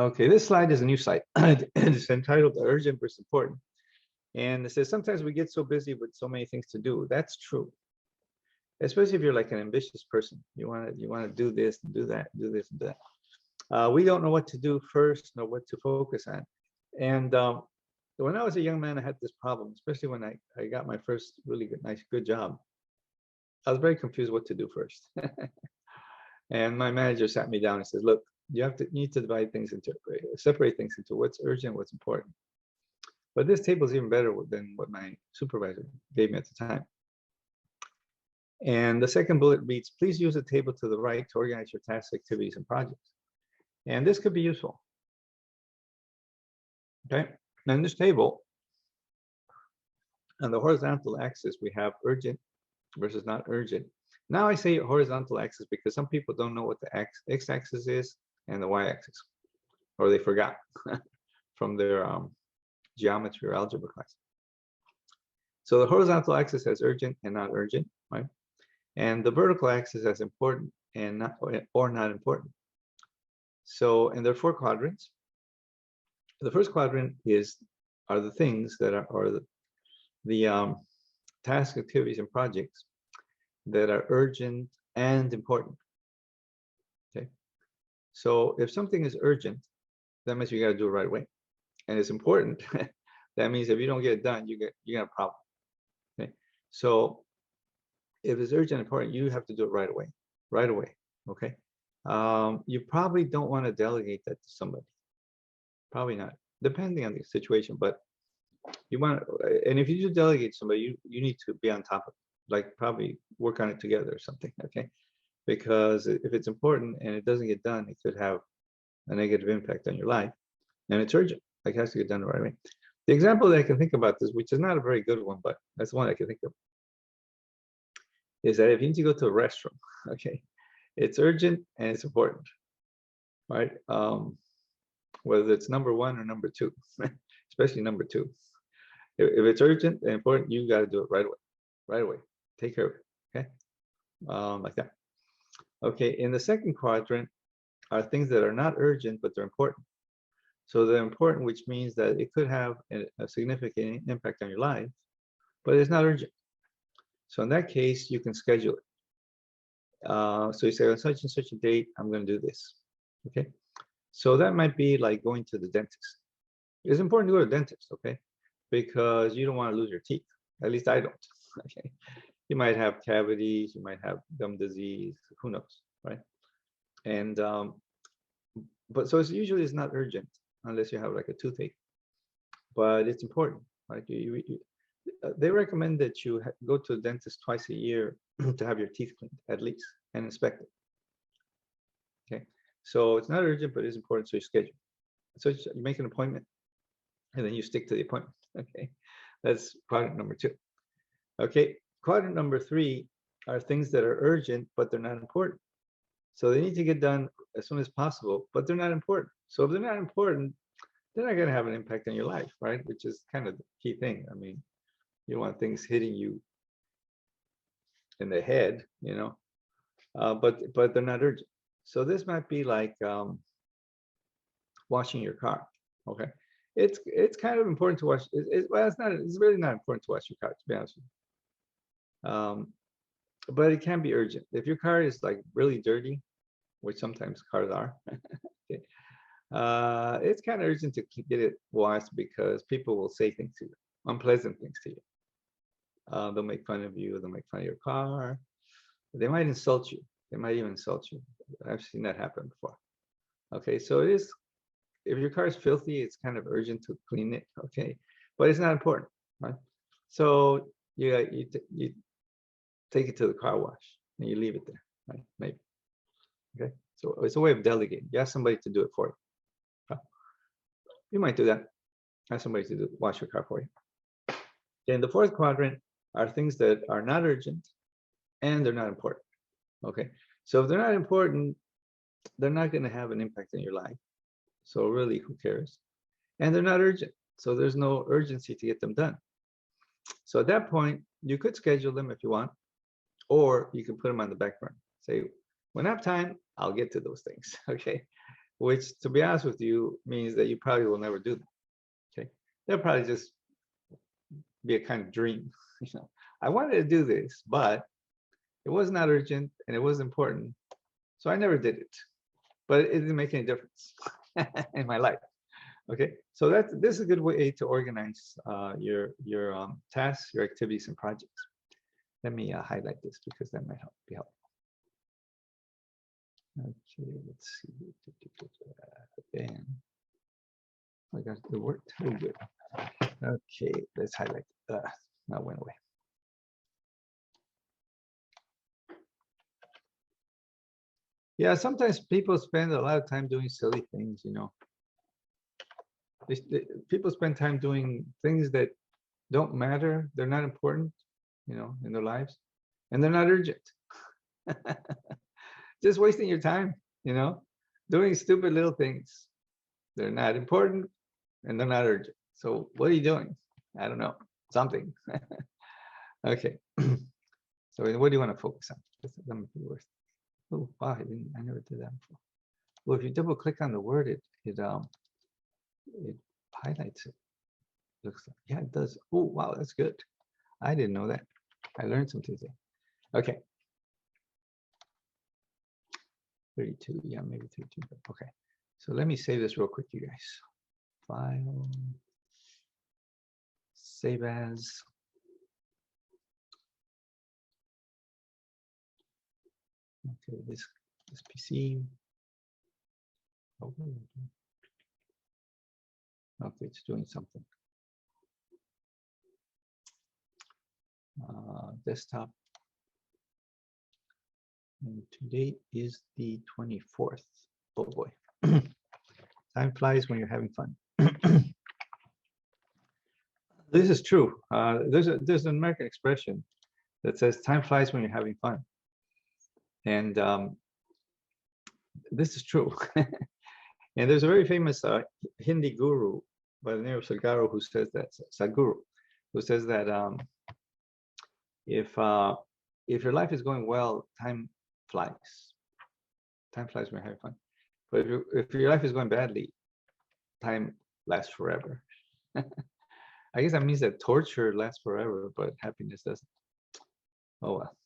Okay, this slide is a new slide. It's entitled Urgent versus Important. And it says sometimes we get so busy with so many things to do. That's true. Especially if you're like an ambitious person. You want to do this, do that, do this, and that. We don't know what to do first, nor what to focus on. And when I was a young man, I had this problem, especially when I got my first really good job. I was very confused what to do first. And my manager sat me down and said, look, you need to separate things into what's urgent, what's important. But this table is even better than what my supervisor gave me at the time. And the second bullet reads, please use the table to the right to organize your tasks, activities, and projects. And this could be useful. Okay, now in this table, on the horizontal axis, we have urgent versus not urgent. Now I say horizontal axis because some people don't know what the x-axis is and the y-axis, or they forgot from their geometry or algebra class. So the horizontal axis has urgent and not urgent, right? And the vertical axis has important and not important. So, and there are 4 quadrants. The first quadrant are the things that are the task, activities, and projects that are urgent and important. Okay, so if something is urgent, that means you got to do it right away, and it's important. That means if you don't get it done, you got a problem. Okay, so if it's urgent and important, you have to do it right away. Okay, you probably don't want to delegate that to somebody. Probably not, depending on the situation, but you want to, and if you do delegate somebody, you need to be on top of it, like probably work on it together or something, okay? Because if it's important and it doesn't get done, it could have a negative impact on your life, and it's urgent, like it has to get done right away. The example that I can think about this, which is not a very good one, but that's one I can think of, is that if you need to go to a restroom, okay, it's urgent and it's important, right? Whether it's number 1 or number 2, especially number 2. If it's urgent and important, you got to do it right away. Take care of it, okay? Like that. Okay, in the second quadrant are things that are not urgent, but they're important. So they're important, which means that it could have a significant impact on your life, but it's not urgent. So in that case, you can schedule it. So you say on such and such a date, I'm going to do this, okay? So that might be like going to the dentist. It's important to go to the dentist, okay? Because you don't want to lose your teeth. At least I don't, okay? You might have cavities, you might have gum disease, who knows, right? And, but so it's usually it's not urgent unless you have like a toothache, but it's important, right? They recommend that you go to the dentist twice a year to have your teeth cleaned at least and inspected. Okay, so it's not urgent, but it's important, so you schedule. So you make an appointment and then you stick to the appointment. Okay, that's quadrant number 2. Okay, quadrant number 3 are things that are urgent, but they're not important. So they need to get done as soon as possible, but they're not important. So if they're not important, they're not going to have an impact on your life, right? Which is kind of the key thing. I mean, you don't want things hitting you in the head, you know, but they're not urgent. So this might be like washing your car. Okay, it's kind of important to wash. Well, it's really not important to wash your car, to be honest with you. But it can be urgent if your car is like really dirty, which sometimes cars are. Okay. It's kind of urgent to get it washed because people will say things to you, unpleasant things to you. They'll make fun of you. They'll make fun of your car. They might insult you. They might even insult you. I've seen that happen before. Okay, so it is. If your car is filthy, it's kind of urgent to clean it. Okay, but it's not important, right? So you take it to the car wash and you leave it there, right? Maybe. Okay, so it's a way of delegating. You ask somebody to do it for you. You might do that. Ask somebody to wash your car for you. In the fourth quadrant are things that are not urgent and they're not important. Okay, so if they're not important, they're not going to have an impact on your life. So really, who cares? And they're not urgent, so there's no urgency to get them done. So at that point, you could schedule them if you want, or you can put them on the back burner. Say, when I have time, I'll get to those things. Okay, which, to be honest with you, means that you probably will never do them. Okay, they'll probably just be a kind of dream. You know, I wanted to do this, but it was not urgent and it was important, so I never did it. But it didn't make any difference in my life. Okay, so this is a good way to organize your tasks, your activities, and projects. Let me highlight this because that might be helpful. Okay, let's see. Then I got the word too good. Okay, let's highlight. That went away. Yeah, sometimes people spend a lot of time doing silly things, you know. People spend time doing things that don't matter. They're not important, you know, in their lives, and they're not urgent. Just wasting your time, you know, doing stupid little things. They're not important and they're not urgent. So what are you doing? I don't know, something. Okay. So what do you want to focus on? Let me be worth. Oh wow, I never did that before. Well, if you double click on the word, it highlights it. Looks like, yeah, it does. Oh wow, that's good. I didn't know that. I learned something today. Okay. 32, yeah, maybe 32. Okay. So let me save this real quick, you guys. File, save as. Okay, this PC. Oh, okay, it's doing something. Desktop. And today is the 24th. Oh boy. Time flies when you're having fun. This is true. There's an American expression that says time flies when you're having fun. And this is true. And there's a very famous Hindi guru by the name of Sadhguru who says that, if your life is going well, time flies. Time flies when you're having fun. But if your life is going badly, time lasts forever. I guess that means that torture lasts forever, but happiness doesn't. Oh well.